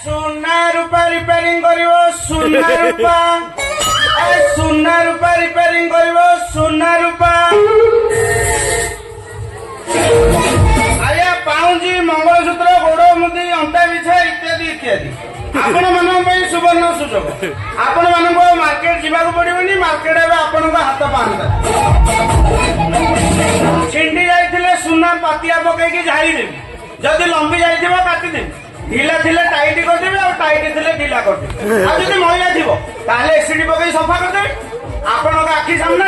सुना रूपा रिपेयरिंग करिवो सुना रूपा सुना रूपा रिपेयरिंग करिवो सुना रूपा आया पाउंजी मंगलसूत्र गोड़ मुदी अंटा बिछा इत्यादि इत्यादि आपण मान सुवर्ण सुजोग आपण मान मार्केट जावाक पड़ोनी मार्केट आपण हाथ पाता छिंडी जाइए सुना पातिया पकईकि झाड़देवी जदि लंबी जाइए काटिदेवी ढिला थिले टाइट करदेवी और टाइट थिले ढिला करदेवी आ जदि मैला थी ताले एसिड पकई सफा करदेवी आपण आखि सामने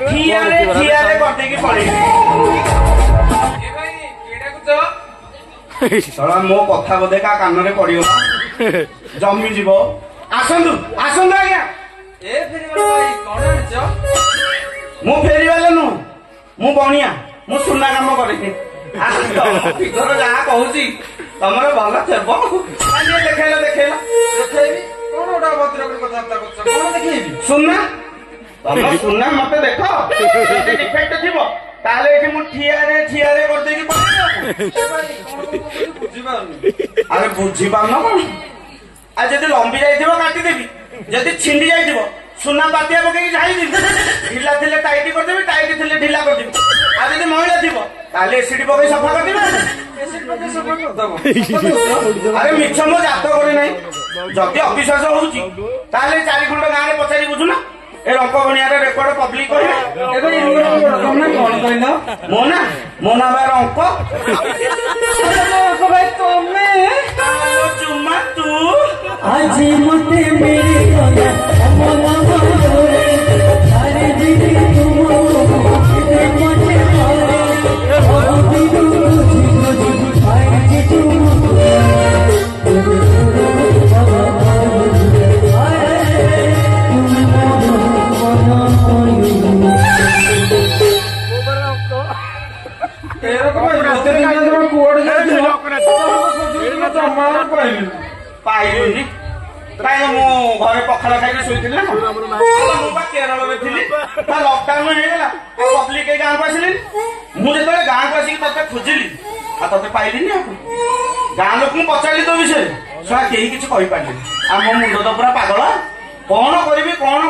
ठियारे करदेकी पड़ेगा मो कथा बोधे का कान में पड़ो जमी जीव आसतु आसतु आज्ञा मु फेरीवाला नु मु बणिया मु सुना काम करे जहाँ कहूँ तमर भल थे देखेल देखेल सुना तुम सुना मत देख डिफेक्ट थी ताले ठियारे अरे बुझी पार कौन आ जब लंबी जाइए काटिदेवी जदि छिंडी जाइए सुना बातिया पकई झाड़देवी ढिला थिले टाइट करदेवी टाइट थिले ढिला करदेवी आ जब मैला थी ताले एसिड पकई सफा करदेवी अरे मिछ मो जात करे ना जदि अविश्वास होउची ताले 4 खंड गाँव में पचारि बुझुना ए रंक बनिया रेकर्ड पब्लिक मो ना भाई रंक भाई तुम्हें चुम्मा तू आज मते मेरी पाइलुनी कहीं मु घरे पखाड़ खाई शुई केरल में थी लकडाउन होगा पब्लिक गाँव को आसिली मुझे गाँव को आसिक ते खोजिली ते पाइली गाँ लोक पचारि तो विषय छुआ कहीं किसी कहीपारे आ मो मुंड तो पूरा पागल कौन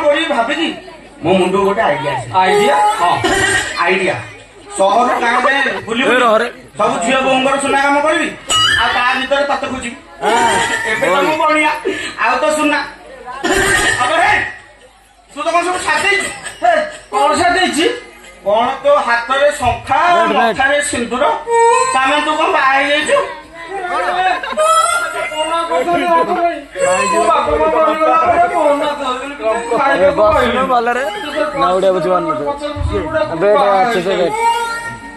करी भाविकी मो मुंड गोटे आइडिया हाँ आइडिया सहर गाँव में बुली सब झील बोर सुना कम करी भर तत खोजी तो मु बणिया आउ तो सुना अब हे तू तो कौन सब छाड़ी कौन छाड़ी कौन तो हाथ में शंखा मथारे सिंदूर तामे तू कौन बाहर जाइछु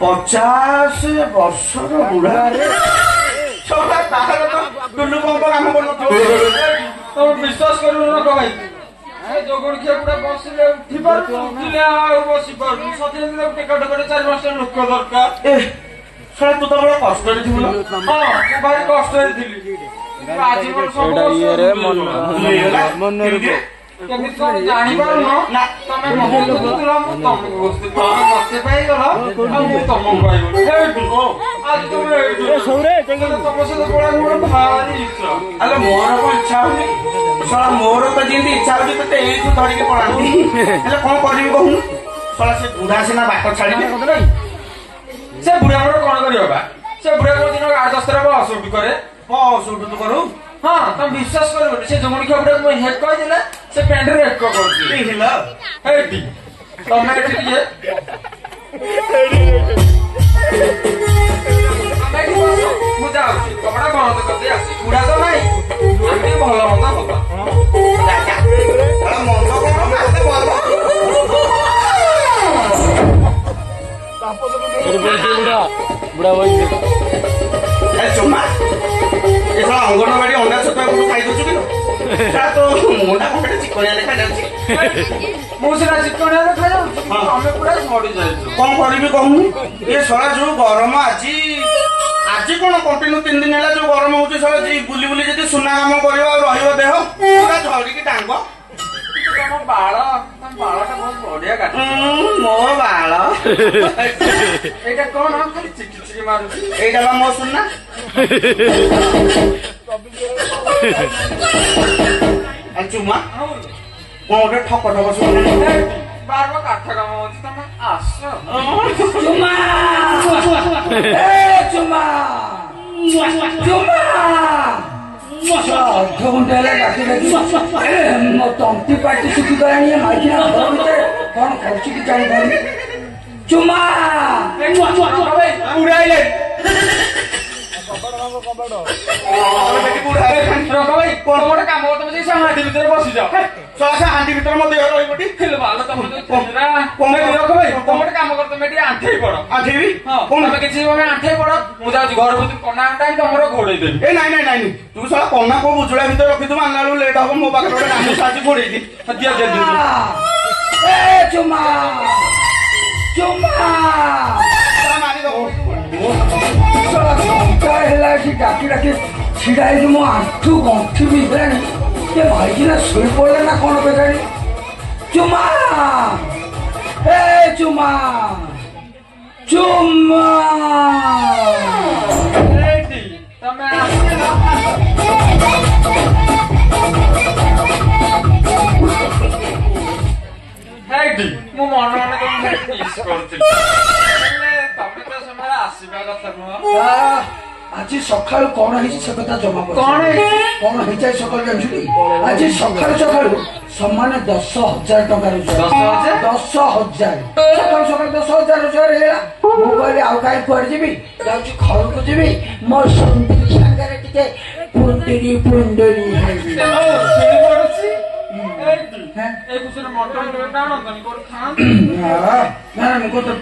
पचास वर्षर बुढ़ा छोटा टुलु पंप काम कर विश्वास कर जोगुड़ किए पूरा बसिले उठी पार उठिले आ बसी पार सते दिन टिकट करे 4-5 लोक दरकार ए सला तू तो बड़ा कष्ट रे थिबो हां तू भारी कष्ट रे थिली आज मोर सब ये रे मन रे केमित को जानि पार न तमे महल को तुला मु तम वस्तु मते पाई गलो मु तम पाई गलो हे दुको आज तुम ए सौरे जंगल तम से बोला मोर भारी इच्छा अरे मोर को इच्छा होनी साला मोर तो जिंदी इच्छा होती तो एई तू धरि के पड़ांती हेले कोन करबी कहू साला से बुढ़ा से ना बाट छाड़ी दे से बुढ़ा मोर कोन करियो बा से बुढ़ा को दिन 8-10 रा बस उठ करे बस उठ तो करू हां तुम विश्वास करो से जमण के बुढ़ा को हेड कह देला से पेंट रे हेड को करती हिला हेडी तमे ठीक है मुझा कपड़ा बंद कर दे आसी बुढ़ा तो नहीं आके भला मत होता बड़ा मन को मारते बोल बुढ़ा भाई ए चुम्मा ये साला अंगनवाड़ी अंडा छतुआ को खाई दउछु कि तो मुंडा कोटे चिकनिया देखा जाउछि मुसरा चिकनिया देखा जाउछि हमें पूरा झड़ी जाइछु कोन करबी कहू ये साला जो गरम आज कोन कंटिन्यू 3 दिन हैला जो गरम होउछि साला जी बुली बुली जदी सुना काम करियो आ रहियो देह पूरा झड़ी की टांग तम बाळ ବାଳଟା ବହୁତ ବଢିଆ କାଟ। ମୋ ବାଳ ଏଇଟା କଣ ଖାଲି ଚିକି ଚିକି ମାରୁଛି? ଏଇଟା ବା ମୋ ସୁନା। ଚୁମା କଣ ଗୋଟେ ଠକ ଠକ ଶୁଣିଲାଣି। ବାର କାଠ କାମ ଅଛି ତମେ ଆସ। ଚୁମା ଚୁମା ଅଧଘଣ୍ଟା ହେଲା ଡାକି ଡାକି ମୋ ତଣ୍ଟି ପାଟି ଶୁଖିଗଲାଣି। ମାଇକିନା ଘର ଭିତରେ କଣ କରୁଛି କି ଜାଣିପାରୁନି। ଚୁମା ଉଡାଇଲେ କଣ ଗୋଟେ କାମ ତମେ ଯାଇ ସେ ହାଣ୍ଡି ଭିତରେ ବସିଯାଅ। ସେ ହାଣ୍ଡି ଭିତରେ ମୋ ଦେହ ରହିବଟି। ବାଲ ତମେ ରଖ ଭାଇ ତମେ ଗୋଟେ କାମ କର ତମେ ଟିକେ ଆଣ୍ଠେଇ ପଡ। ଆଣ୍ଠେଇବି ତମେ କିଛି ତମେ ଆଣ୍ଠେଇ ପଡ। ମୁଁ ଯାଉଛି ଘର ଭିତରେ କନା ଆଣ୍ଟା ତମର ଘୋଡେଇ ଦେବି। ଏ ନାଇଁ ନାଇଁ ନାଇଁ ତୁ ସଳା କନା କୋଉ ବୁଜୁଳା ଭିତରେ ରଖିଥିବୁ ଆଣିଲା ବେଳକୁ ଲେଟ୍ ହବ। ମୋ ପାଖରେ ଗୋଟେ ଗାମୁଛା ଅଛି ଘୋଡେଇ ଦିଅ ଚୁମା ଚୁମା ହେଲା ଏଠି ଡାକି ଡାକି ଛିଡା ହେଇକି ମୋ ଆଣ୍ଠୁ ଗଣ୍ଠି ବି ହେଲାଣି। ସେ ମାଇକିନା ଶୋଇ ପଡିଲେ ନା କଣ ବେକାରୀ। ଚୁମା ଏ ଚୁମା ଚୁମା ତମେ ହେଇଟି ମୁଁ ମନ ମନେ ତମେ ମିସ୍ କରୁଥିଲି। ତମେ ତ ସେମାନେ ଆସିବା କଥା ନୁହଁ। ଆଜି ସକାଳୁ କଣ ହେଇଛି ସେ କଥା ଜମା କଣ ହେଇଛି ସକାଳୁ ଜାଣିଛୁ? ଆଜି ସକାଳୁ ସକାଳୁ ସମାନେ 10,000 ଟଙ୍କା ରୋଜଗାର। 10,000 ସକାଳୁ ସକାଳୁ 10,000 ରୋଜଗାର ହେଇଗଲା। ମୁଁ କହିଲି ଆଉ କାହିଁ କୁଆଡେ ଯିବି, ଯାଉଛି ଘରକୁ ଯିବି ମୋ ସୁନ୍ଦରୀ ସାଙ୍ଗରେ ଟିକେ ପୁଣ୍ଡିରି ପୁଣ୍ଡିରି ହେବି।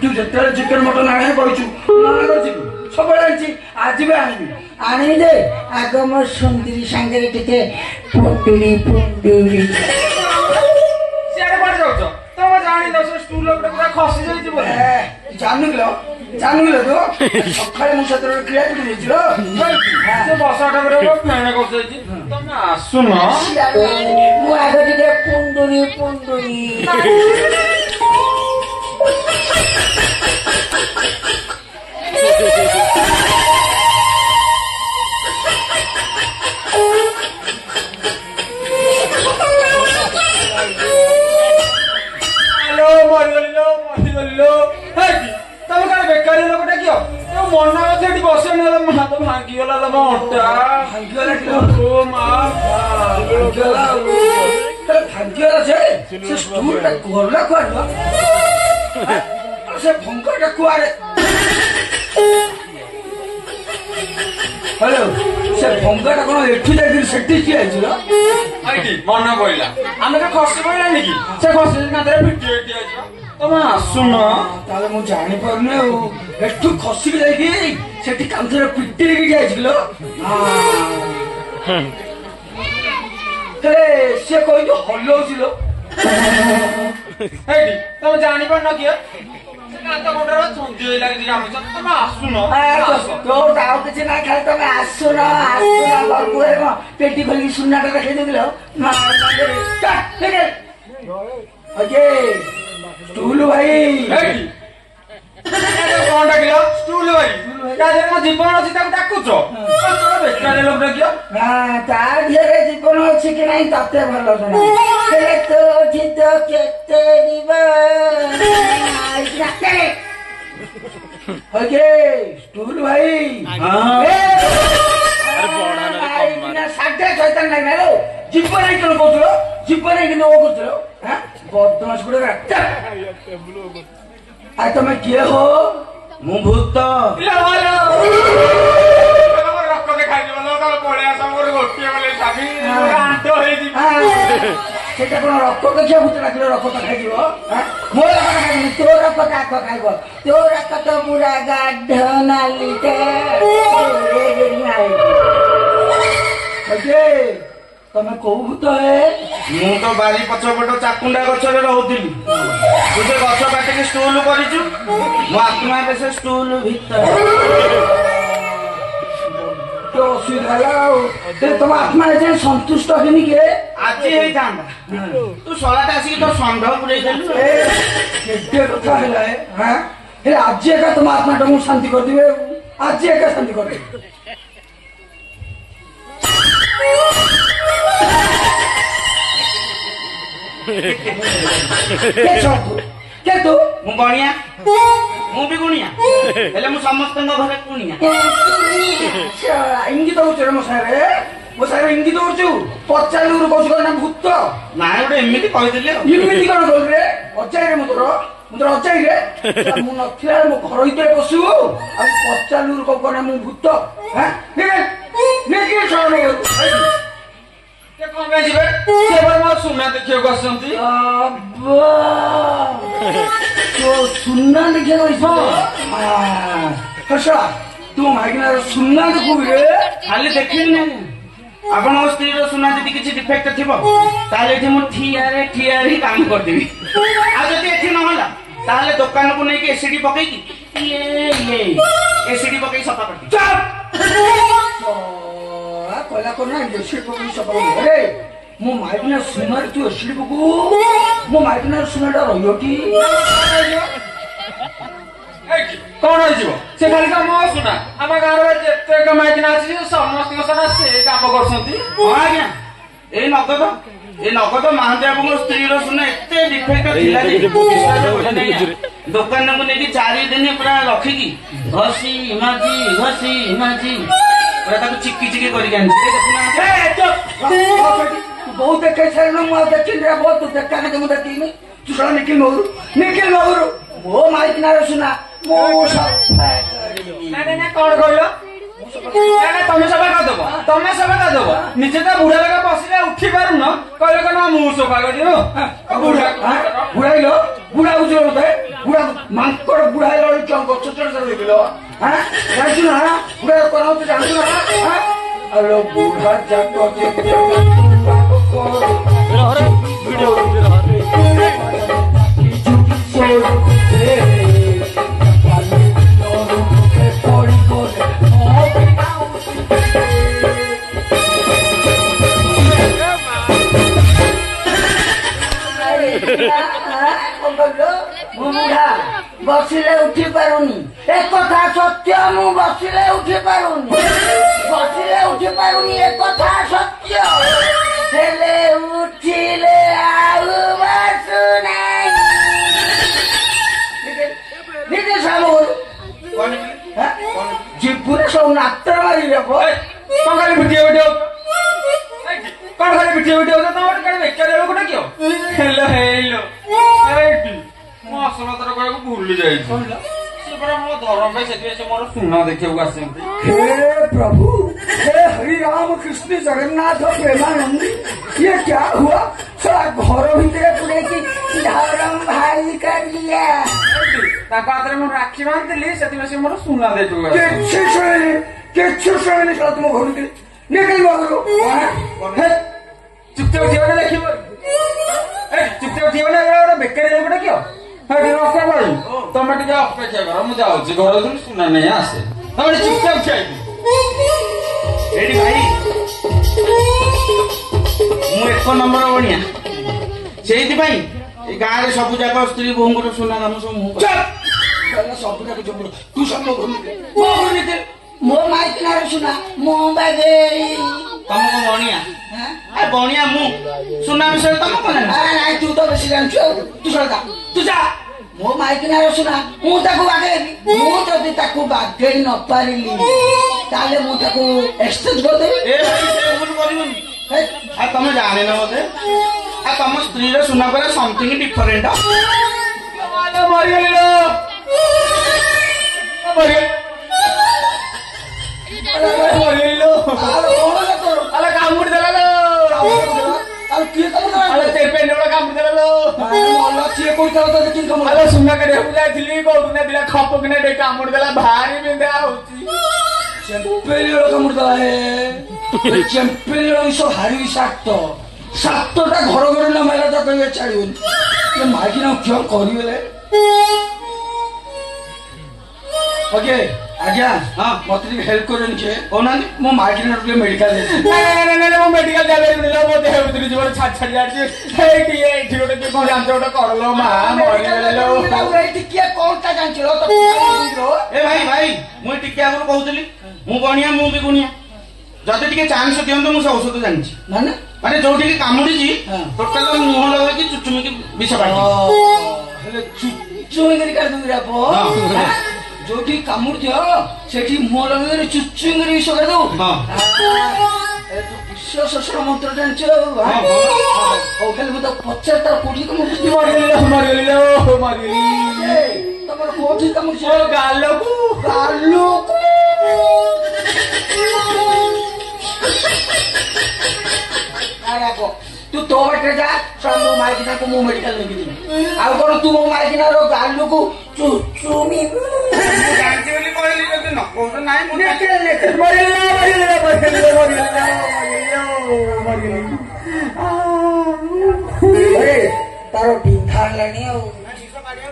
ତୁ ଯେତେବେଳେ ଚିକେନ ମଟନ ଆଣିବା କହିଛୁ ସବୁବେଳେ ଆଣିଛି, ଆଜି ବି ଆଣିବି। ଆଣିବି ଯେ ଆଗ ମୋ ସୁନ୍ଦରୀ ସାଙ୍ଗରେ ଟିକେ ପୁଣ୍ଡୁରି ପୁଣ୍ଡୁରି। ସିଆଡେ କୁଆଡେ ଯାଉଛ? ତମେ ଜାଣିଲ ସେ ଷ୍ଟୁଲ ପୁରା ଖସି ଯାଇଛି ବୋଧେ। ଜାଣିଲ ତୁ ସକାଳେ ମୁଁ ସେତେବେଳେ କ୍ରିୟା କରି ଦେଇছিল। ସେ ବସାଟା ଫେଣ କରିଯାଇଛି। ତମେ ଆସୁନ। ମୁଁ ଆଗ ଟିକେ ପୁଣ୍ଡୁରି ପୁଣ୍ଡୁରି। ତମେ କାଳେ ବେକାରୀ ଲୋକଟା କିଅ? ମନା ଅଛି ଏଠି ବସେ ନହେଲେ ମା ତ ଭାଙ୍ଗିଗଲା ମୋ ଅଣ୍ଟା। ଭାଙ୍ଗିଗଲା ସେ ଷ୍ଟୁଲଟା ଗଲା କୁଆଡେ? ସେ ଭଙ୍ଗଟା କୁଆଡେ? ହ୍ୟାଲୋ, ସେ ଭଙ୍ଗାଟା କଣ ଏଠୁ ଯାଇକିରି ସେଠି ଠିଆ ହେଇছিল? ମନେ ପଇଲା ଆମେ ତ ଖସି ପଇଲାନି କି ସେ ଖସି କାନ୍ଥରେ ପିଟି ହେଇଯିବ। ତମେ ଆସୁନ। ତାହେଲେ ମୁଁ ଜାଣିପାରୁନି ଆଉ। ଏଠୁ ଖସିକି ଯାଇକି ସେଠି କାନ୍ଥରେ ପିଟି ହେଇକି ଯାଇছিল। ସିଏ କହିଛୁ ହଲଉছিল। ହେଇଟି ତମେ ଜାଣିପାରୁନ କିଏ? କାନ୍ଥ ମୁଣ୍ଡରେ ଛନ୍ଦି ହେଇ ଲାଗିଛି ଗାମୁଛା। ତମେ ଆସୁନ। ତୋର ଆଉ କିଛି ନାହିଁ, ଖାଲି ତମେ ଆସୁନ ଘରକୁ। ପେଟି ଖୋଲିକି ସୁନାଟା ଦେଖେଇ ଦେଇଥିଲ। ଟୁଲୁ ଭାଇ କଣ ଡାକିଲ? ଷ୍ଟୁଲୁ ଭାଇ ମୋ ଜୀବନ ଅଛି ତାକୁ ଡାକୁଛ? ବେକାରୀ ଲୋକ ଡାକିଲ। ତା ଧିଅରେ ଜୀବନ ଅଛି କି ନାହିଁ ତତେ ଭଲ ଜଣା। ହେଲେ ତୋଠି ତ କେତେ ଟୁଲୁ ଭାଇ ସାଢେ ଶୈତାନ ଲାଗିଲା ରେ। ଜୀବ ନାହିଁ କଣ କହୁଥିଲ? ଜୀବ ନାହିଁ କିନ୍ତୁ କରୁଥିଲ ବଦମାସ ଗୁଡେ। ଆଉ ତମେ କିଏ ହୋ? ମୁଁ ଭୂତ। ସେଟା କଣ ରକ୍ତ ଦେଖିବା ଭୂତ ଡାକିଲେ ରକ୍ତ ଖାଇଯିବ? ମୋ ରକ୍ତ ଖାଇବନି, ତୋ ରକ୍ତ କାକ ଖାଇବ? ତୋ ରକ୍ତ ତ ପୁରା ଗାଢ ନାଲିଟେ। ତମେ କୋଉ ଭୂତ ହେ? ମୁଁ ତ ବାରି ପଛପଟ ଚାକୁଣ୍ଡା ଗଛରେ ରହୁଥିଲି। ତୁ ସେ ଗଛ କାଟିକି ଷ୍ଟୁଲ କରିଛୁ। ମୋ ଆତ୍ମା ଏବେ ସେ ଷ୍ଟୁଲ ଭିତରେ। ଅସୁବିଧା ହେଲା ଆଉ। ତମ ଆତ୍ମା ଏଯାଏଁ ସନ୍ତୁଷ୍ଟ ହେଇନି କି? ଆଜି ହେଇଥାନ୍ତା ତୁ ଶଳାଟା ଆସିକି ତୋ ଷଣ୍ଢ ପୁରେଇ ଦେଲୁ। କେତେ କଥା ହେଲା ହେଲେ ଆଜି ଏକା ତମ ଆତ୍ମାଟା ମୁଁ ଶାନ୍ତି କରିଦେବି ଆଜି ଏକା ଶାନ୍ତି କରିଦେବି। କିନ୍ତୁ ମୁଁ ଗଣିଆ ମୁଁ ବି ଗୁଣିଆ ହେଲେ ମୁଁ ସମସ୍ତଙ୍କ ଘରେ କୁଣିଆ। ଇଙ୍ଗିତ ହଉଛୁ ମୋ ସାଙ୍ଗରେ ଇଙ୍ଗିତ ହଉଛୁ ପଚାରିଲୁ କହୁଛୁ କଣ ନା ଭୂତ ନାଇଁ ଗୋଟେ ଏମିତି କହିଦେଲି ଆଉ। ଏମିତି କଣ କହିଲୁ ରେ ଅଜାଇରେ ମୁଁ ତୋର ଅଜାଇରେ ମୁଁ ନଥିଲା ମୋ ଘର ଭିତରେ ପଶିବୁ ଆଉ ପଚାରିଲୁ କଣ କଣ ମୁଁ ଭୂତ କଣ ପାଇଁ ଯିବେ ସେ ମୋ ସୁନା ଦେଖିବାକୁ ଆସୁଛନ୍ତି। ସୁନା ଦେଖିବାକୁ ତୁ ମାଇକିନାର ସୁନା ଦେଖିବୁ ରେ ଖାଲି ଦେଖିଲି ନା ଆପଣଙ୍କ ସ୍ତ୍ରୀର ସୁନା ଯଦି କିଛି ଡିଫେକ୍ଟ ଥିବ ତାହେଲେ ଏଠି ମୁଁ ଠିଆରେ ହିଁ କାମ କରିଦେବି। ଆଉ ଯଦି ଏଠି ନହେଲା ତାହେଲେ ଦୋକାନକୁ ନେଇକି ଏସିଡି ପକେଇକି ଏସିଡି ପକେଇକି ସଫା କରିଦେବି। କହିଲା କର ନା ଏସିଡି ପକେଇକି ସଫା କରିଦେବି। ମୋ ମାଇକିନା ସୁନାରେ ତୁ ଏସିଡି ପକଉ ମୋ ମାଇକିନାର ସୁନାଟା ରହିବ କି କଣ ହେଇଯିବ ସେ ଖାଲି କାମ ସୁନା ଆମ ଗାଁରେ ଯେତେ ମାଇକିନା ଅଛି ସମସ୍ତଙ୍କ ସାରା ସେ କାମ କରୁଛନ୍ତି। ହଁ ଆଜ୍ଞା ଏଇ ନଗଦ ମହାନ୍ତି ବାବୁଙ୍କ ସ୍ତ୍ରୀର ସୁନା ଏତେ ଡିଫେକ୍ଟ ଥିଲା ଯେ ଦୋକାନକୁ ନେଇକି 4 ଦିନ ପୁରା ରଖିକି ଘଷି ମାଜି ପୁରା ତାକୁ ଚିକି କରିକି ଆଣିଛି। ବହୁତ ଦେଖେଇ ସାରିଲୁ ମୁଁ ଆଉ ଦେଖିନି ବହୁତ ଦେଖା ମୁଁ ଦେଖିନି ତୁ ଶୁଣ ନିଖିଲ ମହୁରୁ ମୋ ମାଇକିନାର ସୁନା ମୁଁ କଣ କହିଲ ତମେ ସଫା କରିଦବ ନିଜେ ତ ବୁଢା ଲୋକ ବସିଲେ ଉଠି ପାରୁନ କହିଲ କଣ ମୁଁ ସଫା କରିବ ବୁଢାଇଲ ବୁଢା ବୁଝିଲ ମତେ ବୁଢା ମାଙ୍କଡ ବୁଢା ହେଇଲ ଗଛ ଚଢ ଦେଖିଲ ଜାଣିଛୁ ନା ବୁଢା କଣ ତୁ ଜାଣିଛୁ ନା ଆଲୋ ବୁଢା ଯାକ ବସିଲେ ଉଠି ପାରୁନି ଏ କଥା ସତ୍ୟ ମୁଁ ବସିଲେ ଉଠି ପାରୁନି ଏ କଥା ସତ୍ୟ ହେଲେ ଉଠିଲେ ଆଉ ଯିବୁରେ ସବୁ ନାତର ମାରିବେ କଣ ଖାଲି ଭିଡିଓ ତମର କାଳେ ବେକାରୀ ଗୋଟେ କିଅ ହେଇଲୋ ମୁଁ ଅସଲତର କହିବାକୁ ଭୁଲି ଯାଇଛି ସେ ପରା ମୋ ଧର୍ମ ପାଇଁ ସେଥିପାଇଁ ସେ ମୋର ସୁନା ଦେଖିବାକୁ ଆସିଛନ୍ତି। हे प्रभु हे हरि राम कृष्ण जगन्नाथ प्रेमानंद ये क्या हुआ साला घर भीतर पूरे की धर्म भारी कर लिया ତାଙ୍କ ହାତରେ ମୁଁ ରାକ୍ଷୀ ବାନ୍ଧିଥିଲି ସେଥିପାଇଁ ସେ ମୋର ସୁନା ଦେଖିବାକୁ ଶୁଣିଲି ସାଲା ତୁମ ଘର ଭିତରେ ନିକଲି ବାବୁ ଚୁପଚାପ ଉଠିବ ନା ଦେଖିବ ଚୁପଚାପ ଉଠିବ ନା ଗୋଟେ ବେକାରୀ ଲୋକଟା କିଅ ତମେ ଟିକେ ଅପେକ୍ଷା କର ମୁଁ ଯାଉଛି ଘର ସୁନା ନେଇ ଆସେ ତମେ ଚୁପଚାପ ଠିଆଇବି। ଏଠି ଭାଇ ମୁଁ 1 ନମ୍ବର ବଣିଆ ସେଇଥିପାଇଁ ଏ ଗାଁରେ ସବୁ ଯାକ ସ୍ତ୍ରୀ ବୋହୂଙ୍କର ସୁନା କାମ ସବୁ ମୁଁ ସବୁ ଯାକ ତୁ ସବୁ ମୋ ମାଇକିନାର ସୁନା ମୋ ବାଗେଇ ତମ କଣ ବଣିଆ ବଣିଆ ମୁଁ ସୁନା ବିଷୟରେ ତମ କଣ ନାଇଁ ତୁ ତ ବେଶୀ ଜାଣିଛୁ ଆଉ ତୁ ଶୁଣ ତୁ ଯା ମୋ ମାଇକିନାର ସୁନା ମୁଁ ତାକୁ ବାଗେଇବି ମୁଁ ଯଦି ତାକୁ ବାଗେଇ ନ ପାରିଲି ତାହେଲେ ମୁଁ ତାକୁ ଏକ୍ସଚେଞ୍ଜ କରିଦେବି। କରିବୁନି ଆଉ ତମେ ଜାଣିନ ବୋଧେ ଆଉ ତମ ସ୍ତ୍ରୀର ସୁନା ପରେ ସମଥିଙ୍ଗ ଡିଫରେଣ୍ଟ ମରିଗଲି କାମୁଡି ଦେଲା ସୁନା କାଢିବାକୁ ଯାଇଥିଲି କୋଉଠି ଦିଲା ଖପ କିନା କାମୁଡି ଦେଲା ଭାରି ବିନ୍ଧା ହଉଛି। କାମୁଡି ଦେଲା ଭାରି ସାତଟା ଘର ଘର ନ ମାଇଲା ତା କହିବେ ଛାଡିବନି ମାଇକିନା କ୍ଷୟ କରିବେ ଓକେ ଆଜ୍ଞା ହଁ ମତେ ଟିକେ ହେଲ୍ପ କରନି କିଏ କହୁନାହାନ୍ତି। ମୋ ମାଇକିନା ଟିକେ ମେଡିକାଲ ଯାଇଛି। ମୁଁ ମେଡିକାଲ ଯାଇପାରିବିନି ମୋ ଦେହ ଭିତରେ ଜୀବନ ଛାଡି ଛାଡି ଯାଉଛି। ଏଇଠି ଏଇଠି ଗୋଟେ କିଏ କଣ ଜାଣିଛ ଗୋଟେ କରଲୋ ମା ମରିଗଲେ। ଏଇଠି କିଏ କଣଟା ଜାଣିଛ ଏ ଭାଇ ଭାଇ ମୁଁ ଟିକେ ଆଗରୁ କହୁଥିଲି ମୁଁ ବଣିଆ ମୁଁ ବି ଗୁଣିଆ ଯଦି ଟିକେ ଚାନ୍ସ ଦିଅନ୍ତୁ ମୁଁ ସେ ଔଷଧ ଜାଣିଛି ମାନେ ଯୋଉଠିକି କାମୁଡିଛି ଟୋଟାଲ ମୁହଁ ଲଗେଇକି ଚୁଚୁମିକି ବିଷ କାଟି ଚୁଚୁମିକି କାଟିଦେବି ଯୋଉଠି କାମୁଡିଛ ସେଠି ମୁହଁ ଲଗେଇ ଚୁଚୁମିକି ବିଷ କାଟିଦେବୁ। ବିଶ୍ୱ ଶୋଷଣ ମନ୍ତ୍ର ଜାଣିଛ ହଉ ଖାଲି ମୁଁ ତ ପଚାର ତାର କୋଉଠି କାମୁଡିଛି ମରିଗଲି ତମର କୋଉଠି କାମୁଡିଛି ଗାଲକୁ ଗାଲକୁ ତୁ ତୋ ବାଟରେ ଯା ମୁଁ ମାଇକିନାକୁ ମୁଁ ମେଡିକାଲ ନେଇକି ଯିବି ଆଉ କଣ ତୁ ମୋ ମାଇକିନାର ଗାଲକୁ ଚୁଚୁମି ଜାଣିଛି ବୋଲି କହିଲି ଯଦି ନ କହୁଛ ନାଇଁ ମୁଁ ତାର ବିନ୍ଧା ହେଲାଣି ଆଉ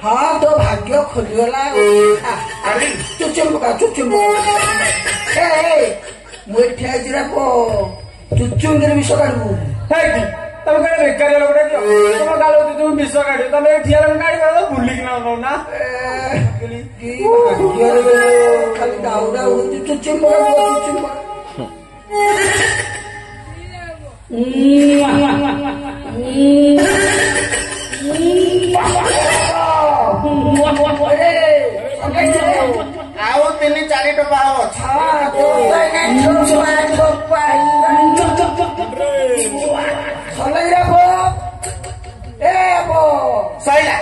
ହଁ ତୋ ଭାଗ୍ୟ ଖୋଲିଗଲା ଚୁଚୁମ ପକା ମୁଁ ଏଠି ଆଇଛି ଚୁଚୁମିରେ ବିଷ କାଢିବୁ ତମେ କଣ ବେକାରୀ ଲୋକଟା ତମ ଗାଲ তুমি ବିଷ କାଢିବ ତମେ ଠିଆ କାଢିବ ବୁଲିକି ନା ଖାଲି ଦାଉରା ହଉଛି ଚୁଚୁମ ଆଉ 3-4 ଟୋପା ହବ ସଇଲା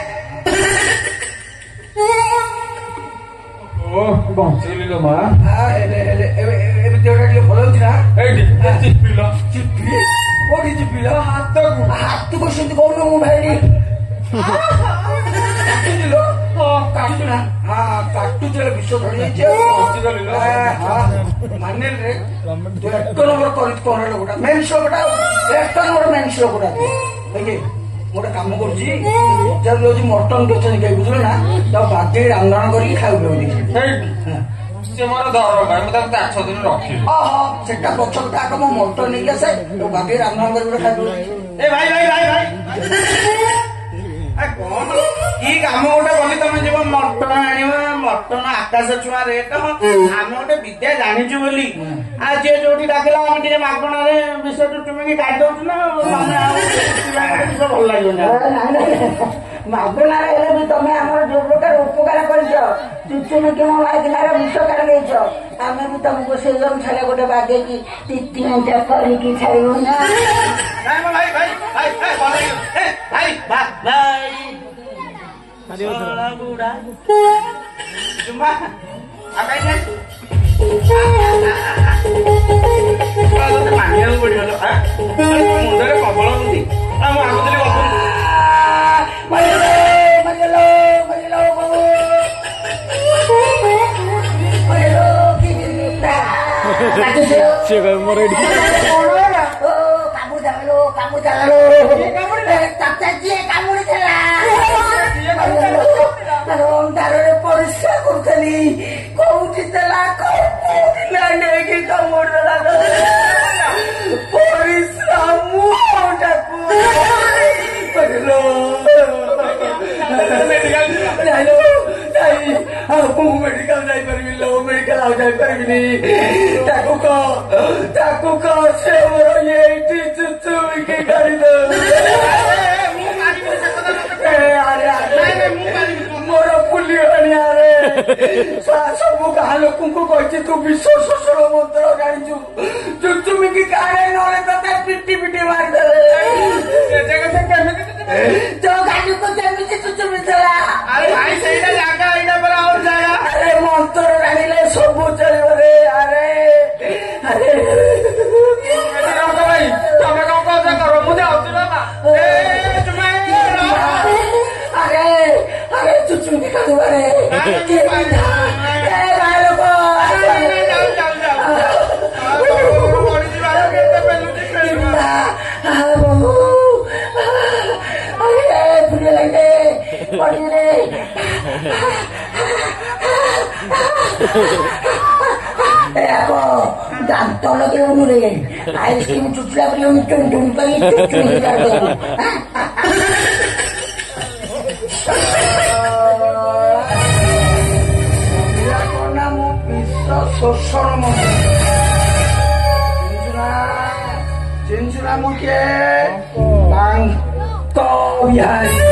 ବଞ୍ଚେଇଲି ଲୋ ମା ଏବେ ଦେହଟା ଟିକେ ଭଲ ହଉଛି ନା ଏଇଠି ଚିପିଲ କୋଉଠି ଚିପିଲ ହାତକୁ ସେମିତି କହୁନ ମୁଁ ଭାଇ କାଟୁଥିଲ କାଟୁଛୁ ନା କାଟୁଛୁ ବିଷ ଧରିଯାଇଛି ମାନେ 1 ନମ୍ବର କରିଛି କଣ ଲୋକଟା ମେନ୍ସ ଲୋକଟା 1 ନମ୍ବର ମେନ୍ସ ଲୋକଟା ଗୋଟେ କାମ କରୁଛି ଯାଉଛି ମଟନ ଟେଚନ ଖାଇ ବୁଝିଲ ନା ତାକୁ ବାଧ୍ୟ ରାନ୍ଧଣା କରିକି ଖାଇବୁ ସେ ମୋର ଧର ଭାଇ ମୁଁ ତାକୁ 8 ଦିନ ରଖିବି ସେଟା ପଛଟା ଆଗ ମୋ ମଟନ ନେଇକି ଆସେ ବାଧ୍ୟ ରାନ୍ଧଣା କରିକି ଗୋଟେ ଖାଇବୁ ଏ ଭାଇ ଭାଇ ଭାଇ ଭାଇ କଣ କି କାମ ଗୋଟେ କଲି ତମେ ଯିବ ମଟନ ଆଣିବ ମଟନ ଆକାଶ ଛୁଆ ରେଟ ଆମେ ଗୋଟେ ବିଦ୍ୟା ଜାଣିଛୁ ବୋଲି ଆଉ ଯିଏ ଯୋଉଠି ଡାକିଲା ଆମେ ଟିକେ ମାଗଣାରେ ବିଷ ଚୁଚୁମିକି କାଟି ଦଉଛୁ ନା ତମେ ଆଉ ଭଲ ଲାଗିବନି ମାଗଣାରେ ହେଲେ ବି ତମେ ଆମର ଯୋଉ ପ୍ରକାର ଉପକାର କରିଛ ଚୁଚୁମିକି ମୋ ମାଗଣାରେ ବିଷ କାଢି ଦେଇଛ ଆମେ ବି ତମକୁ ସେଇ ଅନୁସାରେ ଗୋଟେ ବାଗେଇକି ଟିଟିମେଣ୍ଟ କରିକି ଛାଡିବୁ ନା ଭାଇ ଭାଇ ଭାଇ ଭାଇ ଭାଇ ବୁଢା ଜୁମ୍ମା ମାନିବାକୁ ପଡିବ ମୁଣ୍ଡରେ ପ୍ରବଳ ବୁଦ୍ଧି ମୁଁ ଆଗୁଥିଲି ମୋର ଏଇଠି ଅନ୍ଧାରରେ ପରିଶ୍ରା କରୁଥିଲି କୋଉଠି ଦେଲା ନେଇକି କାମୁଡିଦେଲା ପରିଶ୍ରା ମୁହଁଟାକୁ ମୁଁ ମେଡିକାଲ ଯାଇପାରିବି ମେଡିକାଲ ଆଉ ଯାଇପାରିବିନି ତାକୁ କହ ସେ ମୋର ଏଇଠି ଚୁଚୁମିକି କାଢିଦେବ ମୋର ବୁଲିଗଲାଣି ଆରେ ସବୁ ଗାଁ ଲୋକଙ୍କୁ କହିଛି ତୁ ବିଶ୍ୱ ଶୋଷଣ ମନ୍ତ୍ର ଜାଣିଛୁ ଚୁଚୁମିକି କାଢେ ନହେଲେ ତତେ ପିଟି ମାରିଦେଲେ ତୋ ଗାଡିକୁ କେମିତି ଚୁଚୁମି ଥିଲା ସେଇଟା ଜାଗା ଏଇଟା ପରେ ଆଉ ଜାଗା ଆରେ ମନ୍ତ୍ର ଜାଣିଲେ ସବୁ ଚଳିବ ରେ ଆରେ ଭାଇ ତମେ କଣ କହୁଛ କର ମୁଁ ଯାଉଛି ବାବା ଆରେ ଚୁଚୁମି କାଢିବାରେ What do you ଦାନ୍ତ ଲଗେଇବୁନୁ ରେ ଆଇସ୍କ୍ରିମ ଚୁଚୁଲା ପରି ଟୁନ ଟୁନ କରି ଚୁଚୁଣି କରିଦେବୁ ନାମ ବିଶ୍ୱ ଶୋଷଣ ମନ୍ତ୍ରୀ ଚିଞ୍ଚୁନା ମୁଁ କିଏ ବିହାରୀ